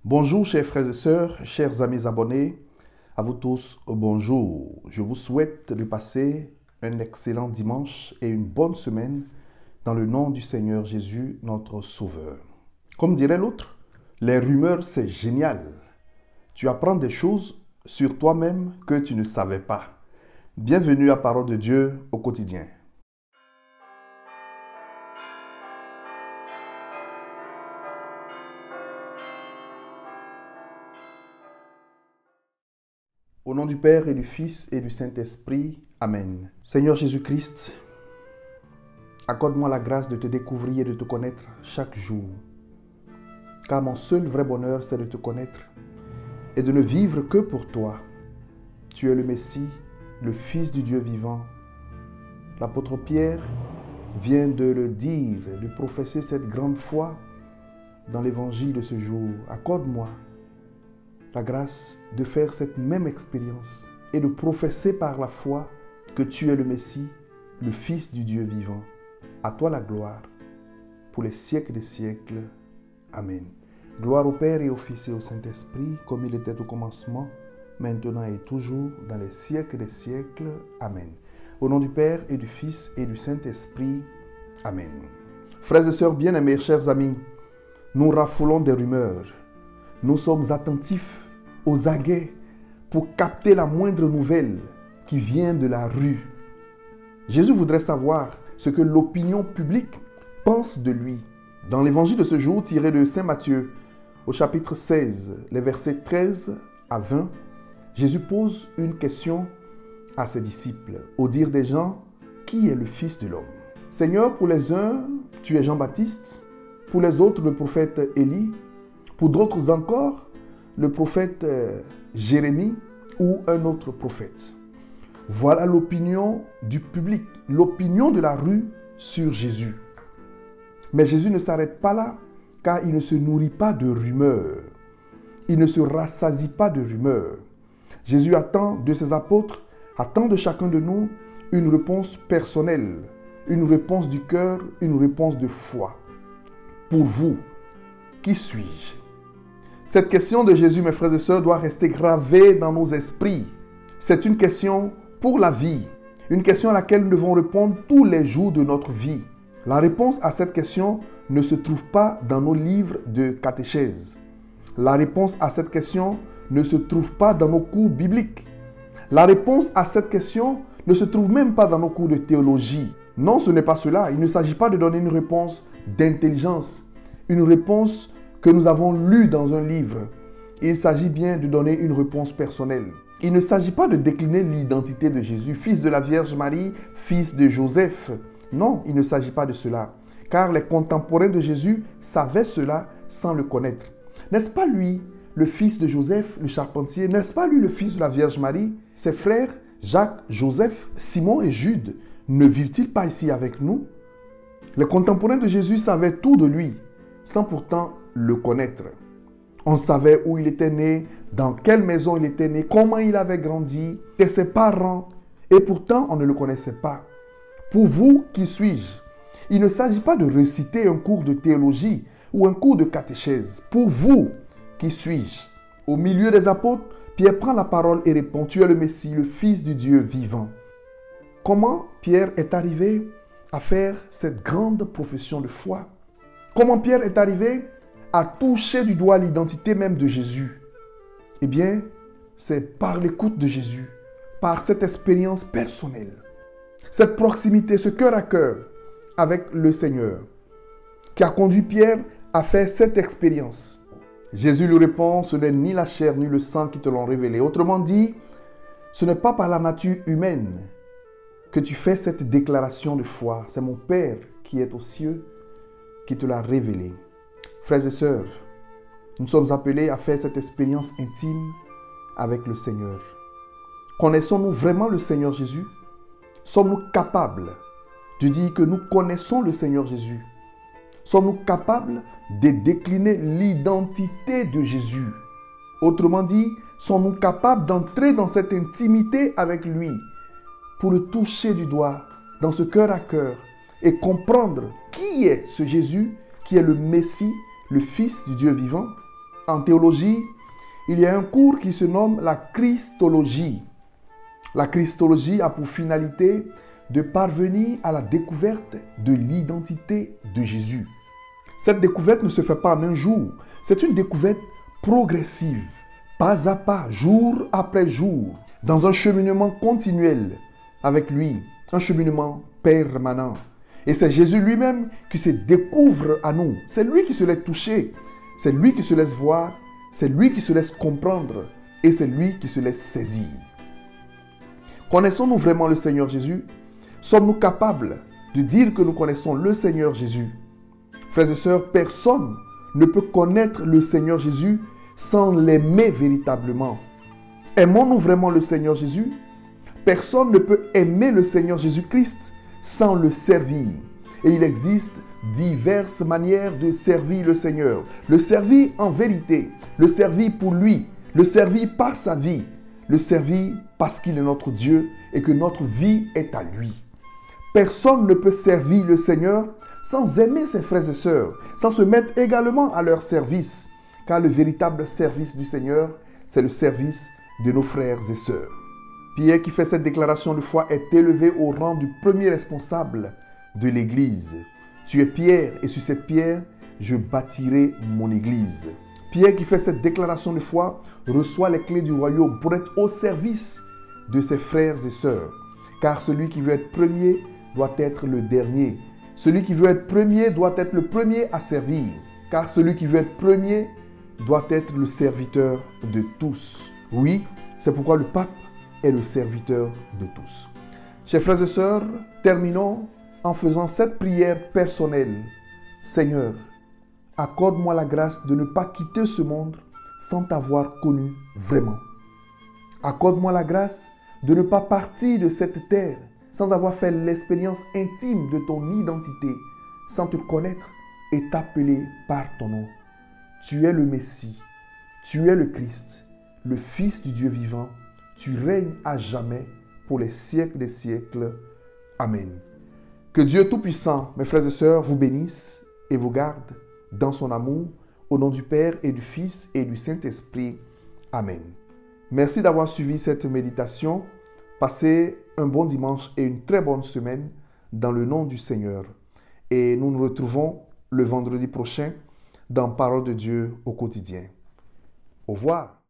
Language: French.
Bonjour chers frères et sœurs, chers amis abonnés, à vous tous bonjour. Je vous souhaite de passer un excellent dimanche et une bonne semaine dans le nom du Seigneur Jésus, notre Sauveur. Comme dirait l'autre, les rumeurs c'est génial. Tu apprends des choses sur toi-même que tu ne savais pas. Bienvenue à Parole de Dieu au quotidien. Au nom du Père et du Fils et du Saint-Esprit, Amen. Seigneur Jésus-Christ, accorde-moi la grâce de te découvrir et de te connaître chaque jour. Car mon seul vrai bonheur, c'est de te connaître et de ne vivre que pour toi. Tu es le Messie, le Fils du Dieu vivant. L'apôtre Pierre vient de le dire, de professer cette grande foi dans l'évangile de ce jour. Accorde-moi la grâce de faire cette même expérience et de professer par la foi que tu es le Messie, le Fils du Dieu vivant. À toi la gloire, pour les siècles des siècles. Amen. Gloire au Père et au Fils et au Saint-Esprit, comme il était au commencement, maintenant et toujours, dans les siècles des siècles. Amen. Au nom du Père et du Fils et du Saint-Esprit. Amen. Frères et sœurs bien-aimés, chers amis, nous raffolons des rumeurs. Nous sommes attentifs aux aguets pour capter la moindre nouvelle qui vient de la rue. Jésus voudrait savoir ce que l'opinion publique pense de lui. Dans l'évangile de ce jour tiré de Saint Matthieu, au chapitre 16, les versets 13 à 20, Jésus pose une question à ses disciples. Au dire des gens, qui est le Fils de l'homme? Seigneur, pour les uns, tu es Jean-Baptiste, pour les autres, le prophète Élie, pour d'autres encore, le prophète Jérémie ou un autre prophète. Voilà l'opinion du public, l'opinion de la rue sur Jésus. Mais Jésus ne s'arrête pas là, car il ne se nourrit pas de rumeurs. Il ne se rassasie pas de rumeurs. Jésus attend de ses apôtres, attend de chacun de nous une réponse personnelle, une réponse du cœur, une réponse de foi. Pour vous, qui suis-je? Cette question de Jésus, mes frères et sœurs, doit rester gravée dans nos esprits. C'est une question pour la vie, une question à laquelle nous devons répondre tous les jours de notre vie. La réponse à cette question ne se trouve pas dans nos livres de catéchèse. La réponse à cette question ne se trouve pas dans nos cours bibliques. La réponse à cette question ne se trouve même pas dans nos cours de théologie. Non, ce n'est pas cela. Il ne s'agit pas de donner une réponse d'intelligence, une réponse que nous avons lue dans un livre. Il s'agit bien de donner une réponse personnelle. Il ne s'agit pas de décliner l'identité de Jésus, fils de la Vierge Marie, fils de Joseph. Non, il ne s'agit pas de cela. Car les contemporains de Jésus savaient cela sans le connaître. N'est-ce pas lui, le fils de Joseph, le charpentier? N'est-ce pas lui, le fils de la Vierge Marie? Ses frères, Jacques, Joseph, Simon et Jude, ne vivent-ils pas ici avec nous? Les contemporains de Jésus savaient tout de lui, sans pourtant le connaître. On savait où il était né, dans quelle maison il était né, comment il avait grandi, et ses parents, et pourtant on ne le connaissait pas. Pour vous, qui suis-je? Il ne s'agit pas de réciter un cours de théologie ou un cours de catéchèse. Pour vous, qui suis-je? Au milieu des apôtres, Pierre prend la parole et répond: tu es le Messie, le Fils du Dieu vivant. Comment Pierre est arrivé à faire cette grande profession de foi? Comment Pierre est arrivé à toucher du doigt l'identité même de Jésus? Eh bien, c'est par l'écoute de Jésus, par cette expérience personnelle, cette proximité, ce cœur à cœur avec le Seigneur, qui a conduit Pierre à faire cette expérience. Jésus lui répond: ce n'est ni la chair ni le sang qui te l'ont révélé. Autrement dit, ce n'est pas par la nature humaine que tu fais cette déclaration de foi. C'est mon Père qui est aux cieux qui te l'a révélé. Frères et sœurs, nous sommes appelés à faire cette expérience intime avec le Seigneur. Connaissons-nous vraiment le Seigneur Jésus? Sommes-nous capables de dire que nous connaissons le Seigneur Jésus? Sommes-nous capables de décliner l'identité de Jésus? Autrement dit, sommes-nous capables d'entrer dans cette intimité avec lui pour le toucher du doigt dans ce cœur à cœur et comprendre qui est ce Jésus qui est le Messie, le Fils du Dieu vivant? En théologie, il y a un cours qui se nomme la Christologie. La Christologie a pour finalité de parvenir à la découverte de l'identité de Jésus. Cette découverte ne se fait pas en un jour. C'est une découverte progressive, pas à pas, jour après jour, dans un cheminement continuel avec lui, un cheminement permanent. Et c'est Jésus lui-même qui se découvre à nous. C'est lui qui se laisse toucher, c'est lui qui se laisse voir, c'est lui qui se laisse comprendre et c'est lui qui se laisse saisir. Connaissons-nous vraiment le Seigneur Jésus? Sommes-nous capables de dire que nous connaissons le Seigneur Jésus? Frères et sœurs, personne ne peut connaître le Seigneur Jésus sans l'aimer véritablement. Aimons-nous vraiment le Seigneur Jésus? Personne ne peut aimer le Seigneur Jésus-Christ sans le servir. Et il existe diverses manières de servir le Seigneur. Le servir en vérité, le servir pour lui, le servir par sa vie, le servir parce qu'il est notre Dieu et que notre vie est à lui. Personne ne peut servir le Seigneur sans aimer ses frères et sœurs, sans se mettre également à leur service. Car le véritable service du Seigneur, c'est le service de nos frères et sœurs. Pierre qui fait cette déclaration de foi est élevé au rang du premier responsable de l'Église. Tu es Pierre et sur cette pierre, je bâtirai mon Église. Pierre qui fait cette déclaration de foi reçoit les clés du royaume pour être au service de ses frères et sœurs. Car celui qui veut être premier doit être le dernier. Celui qui veut être premier doit être le premier à servir. Car celui qui veut être premier doit être le serviteur de tous. Oui, c'est pourquoi le pape est le serviteur de tous. Chers frères et sœurs, terminons en faisant cette prière personnelle. Seigneur, accorde-moi la grâce de ne pas quitter ce monde sans t'avoir connu vraiment. Accorde-moi la grâce de ne pas partir de cette terre sans avoir fait l'expérience intime de ton identité, sans te connaître et t'appeler par ton nom. Tu es le Messie, tu es le Christ, le Fils du Dieu vivant. Tu règnes à jamais pour les siècles des siècles. Amen. Que Dieu Tout-Puissant, mes frères et sœurs, vous bénisse et vous garde dans son amour, au nom du Père et du Fils et du Saint-Esprit. Amen. Merci d'avoir suivi cette méditation. Passez un bon dimanche et une très bonne semaine dans le nom du Seigneur. Et nous nous retrouvons le vendredi prochain dans Parole de Dieu au quotidien. Au revoir.